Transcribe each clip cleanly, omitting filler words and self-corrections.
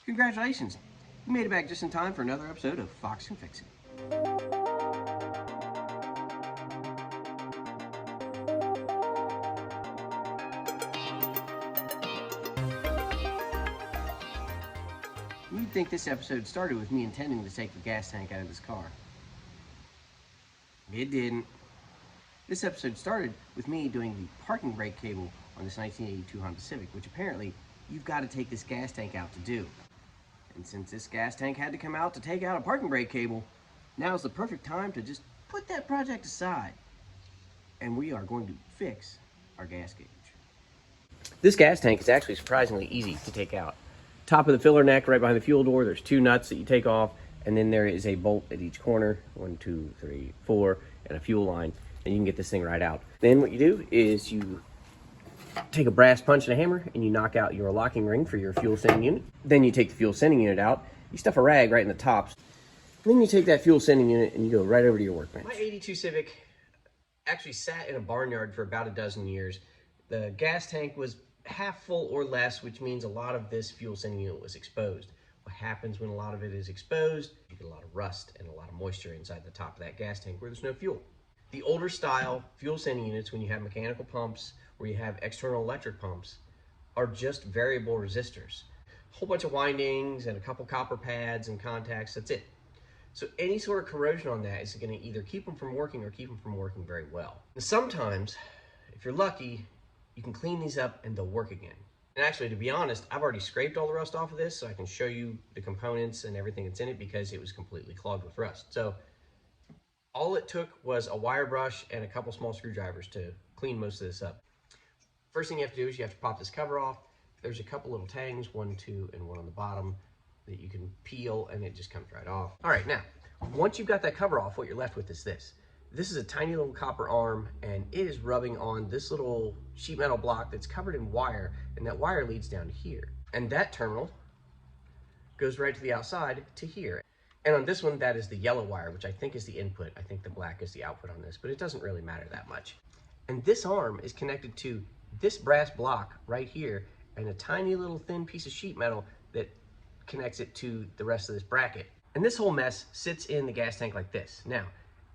Congratulations! You made it back just in time for another episode of Fox Can Fix It. You'd think this episode started with me intending to take the gas tank out of this car. It didn't. This episode started with me doing the parking brake cable on this 1982 Honda Civic, which apparently you've got to take this gas tank out to do. And since this gas tank had to come out to take out a parking brake cable, now's the perfect time to just put that project aside. And we are going to fix our gas gauge. This gas tank is actually surprisingly easy to take out. Top of the filler neck right behind the fuel door, there's two nuts that you take off, and then there is a bolt at each corner, 1, 2, 3, 4, and a fuel line, and you can get this thing right out. Then what you do is you take a brass punch and a hammer and you knock out your locking ring for your fuel sending unit. Then you take the fuel sending unit out, you stuff a rag right in the tops, and then you take that fuel sending unit and you go right over to your workbench. My 82 Civic actually sat in a barnyard for about a dozen years. The gas tank was half full or less, which means a lot of this fuel sending unit was exposed. What happens when a lot of it is exposed? You get a lot of rust and a lot of moisture inside the top of that gas tank where there's no fuel. The older style fuel sending units, when you have mechanical pumps, where you have external electric pumps, are just variable resistors. A whole bunch of windings and a couple copper pads and contacts, that's it. So any sort of corrosion on that is going to either keep them from working or keep them from working very well. And sometimes, if you're lucky, you can clean these up and they'll work again. And actually, to be honest, I've already scraped all the rust off of this, so I can show you the components and everything that's in it because it was completely clogged with rust. So all it took was a wire brush and a couple small screwdrivers to clean most of this up. First thing you have to do is you have to pop this cover off. There's a couple little tangs, 1, 2, and 1 on the bottom that you can peel and it just comes right off. All right, now, once you've got that cover off, what you're left with is this. This is a tiny little copper arm and it is rubbing on this little sheet metal block that's covered in wire, and that wire leads down to here. And that terminal goes right to the outside to here. And on this one, that is the yellow wire, which I think is the input. I think the black is the output on this, but it doesn't really matter that much. And this arm is connected to this brass block right here and a tiny little thin piece of sheet metal that connects it to the rest of this bracket. And this whole mess sits in the gas tank like this. Now,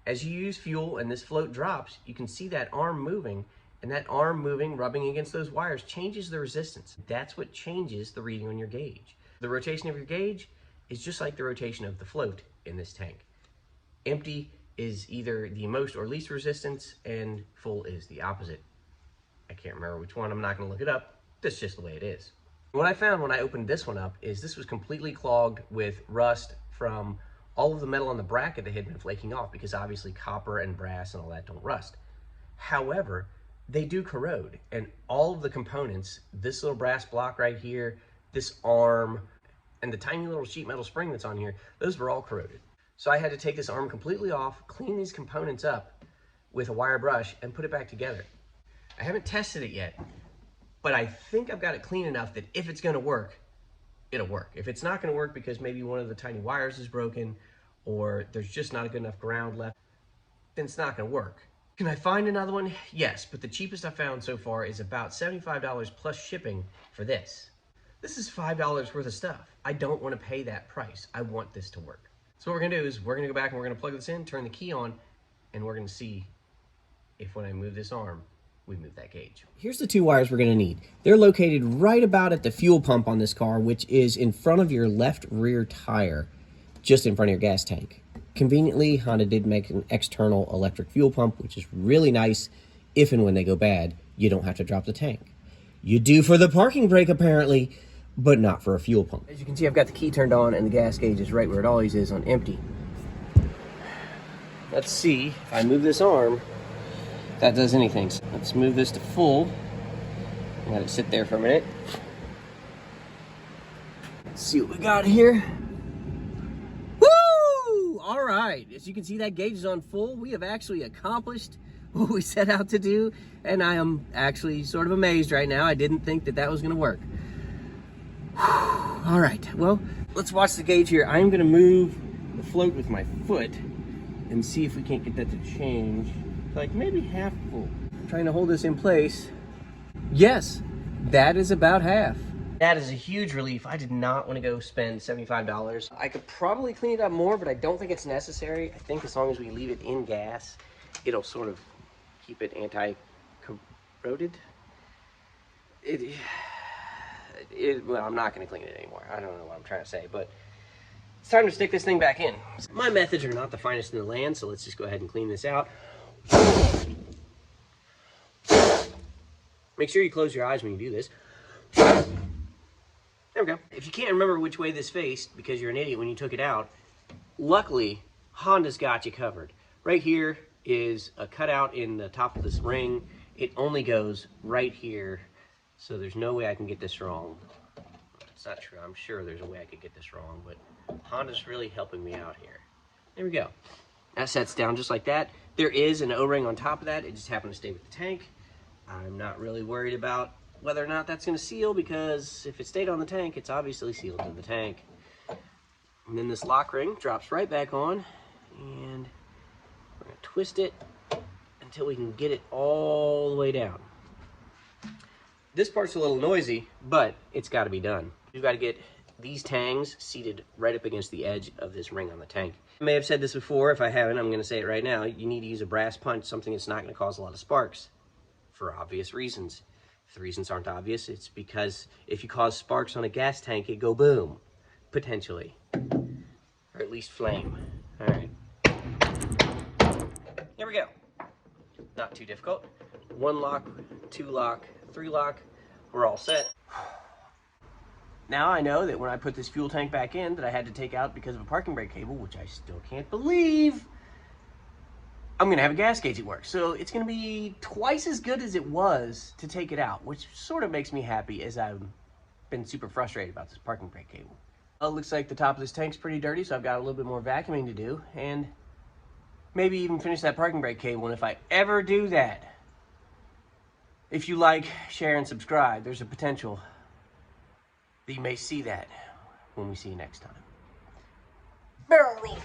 as you use fuel and this float drops, you can see that arm moving, and that arm moving, rubbing against those wires, changes the resistance. That's what changes the reading on your gauge. The rotation of your gauge is just like the rotation of the float in this tank. Empty is either the most or least resistance, and full is the opposite. I can't remember which one, I'm not gonna look it up. That's just the way it is. What I found when I opened this one up is this was completely clogged with rust from all of the metal on the bracket that had been flaking off, because obviously copper and brass and all that don't rust. However, they do corrode, and all of the components, this little brass block right here, this arm, and the tiny little sheet metal spring that's on here, those were all corroded. So I had to take this arm completely off, clean these components up with a wire brush, and put it back together. I haven't tested it yet, but I think I've got it clean enough that if it's gonna work, it'll work. If it's not gonna work because maybe one of the tiny wires is broken or there's just not a good enough ground left, then it's not gonna work. Can I find another one? Yes, but the cheapest I found so far is about $75 plus shipping for this. This is $5 worth of stuff. I don't wanna pay that price. I want this to work. So what we're gonna do is we're gonna go back and we're gonna plug this in, turn the key on, and we're gonna see if when I move this arm, we move that gauge. Here's the two wires we're gonna need. They're located right about at the fuel pump on this car, which is in front of your left rear tire, just in front of your gas tank. Conveniently, Honda did make an external electric fuel pump, which is really nice. If and when they go bad, you don't have to drop the tank. You do for the parking brake apparently, but not for a fuel pump. As you can see, I've got the key turned on and the gas gauge is right where it always is, on empty. Let's see if I move this arm, if that does anything. So let's move this to full and let it sit there for a minute. Let's see what we got here. Woo! All right, as you can see, that gauge is on full. We have actually accomplished what we set out to do, and I am actually sort of amazed right now. I didn't think that that was gonna work. All right, well, let's watch the gauge here. I am gonna move the float with my foot and see if we can't get that to change. Like maybe half full. I'm trying to hold this in place. Yes, that is about half. That is a huge relief. I did not want to go spend $75. I could probably clean it up more, but I don't think it's necessary. I think as long as we leave it in gas, it'll sort of keep it anti-corroded. Well, I'm not going to clean it anymore. I don't know what I'm trying to say, but it's time to stick this thing back in. My methods are not the finest in the land, so let's just go ahead and clean this out. Make sure you close your eyes when you do this. There we go. If you can't remember which way this faced because you're an idiot when you took it out, luckily, Honda's got you covered. Right here is a cutout in the top of this ring. It only goes right here, so there's no way I can get this wrong. It's not true. I'm sure there's a way I could get this wrong, but Honda's really helping me out here. There we go. That sets down just like that. There is an O-ring on top of that. It just happened to stay with the tank. I'm not really worried about whether or not that's going to seal, because if it stayed on the tank, it's obviously sealed to the tank. And then this lock ring drops right back on, and we're going to twist it until we can get it all the way down. This part's a little noisy, but it's got to be done. You've got to get these tangs seated right up against the edge of this ring on the tank. I may have said this before. If I haven't, I'm going to say it right now. You need to use a brass punch, something that's not going to cause a lot of sparks, for obvious reasons. If the reasons aren't obvious, it's because if you cause sparks on a gas tank, it go boom, potentially, or at least flame. All right, there we go. Not too difficult. 1 lock, 2 lock, 3 lock, we're all set. Now I know that when I put this fuel tank back in that I had to take out because of a parking brake cable, which I still can't believe, I'm gonna have a gas gauge at work. So it's gonna be twice as good as it was to take it out, which sort of makes me happy, as I've been super frustrated about this parking brake cable. Well, it looks like the top of this tank's pretty dirty, so I've got a little bit more vacuuming to do, and maybe even finish that parking brake cable. And if I ever do that, if you like, share, and subscribe, there's a potential that you may see that when we see you next time. Barrel leaf.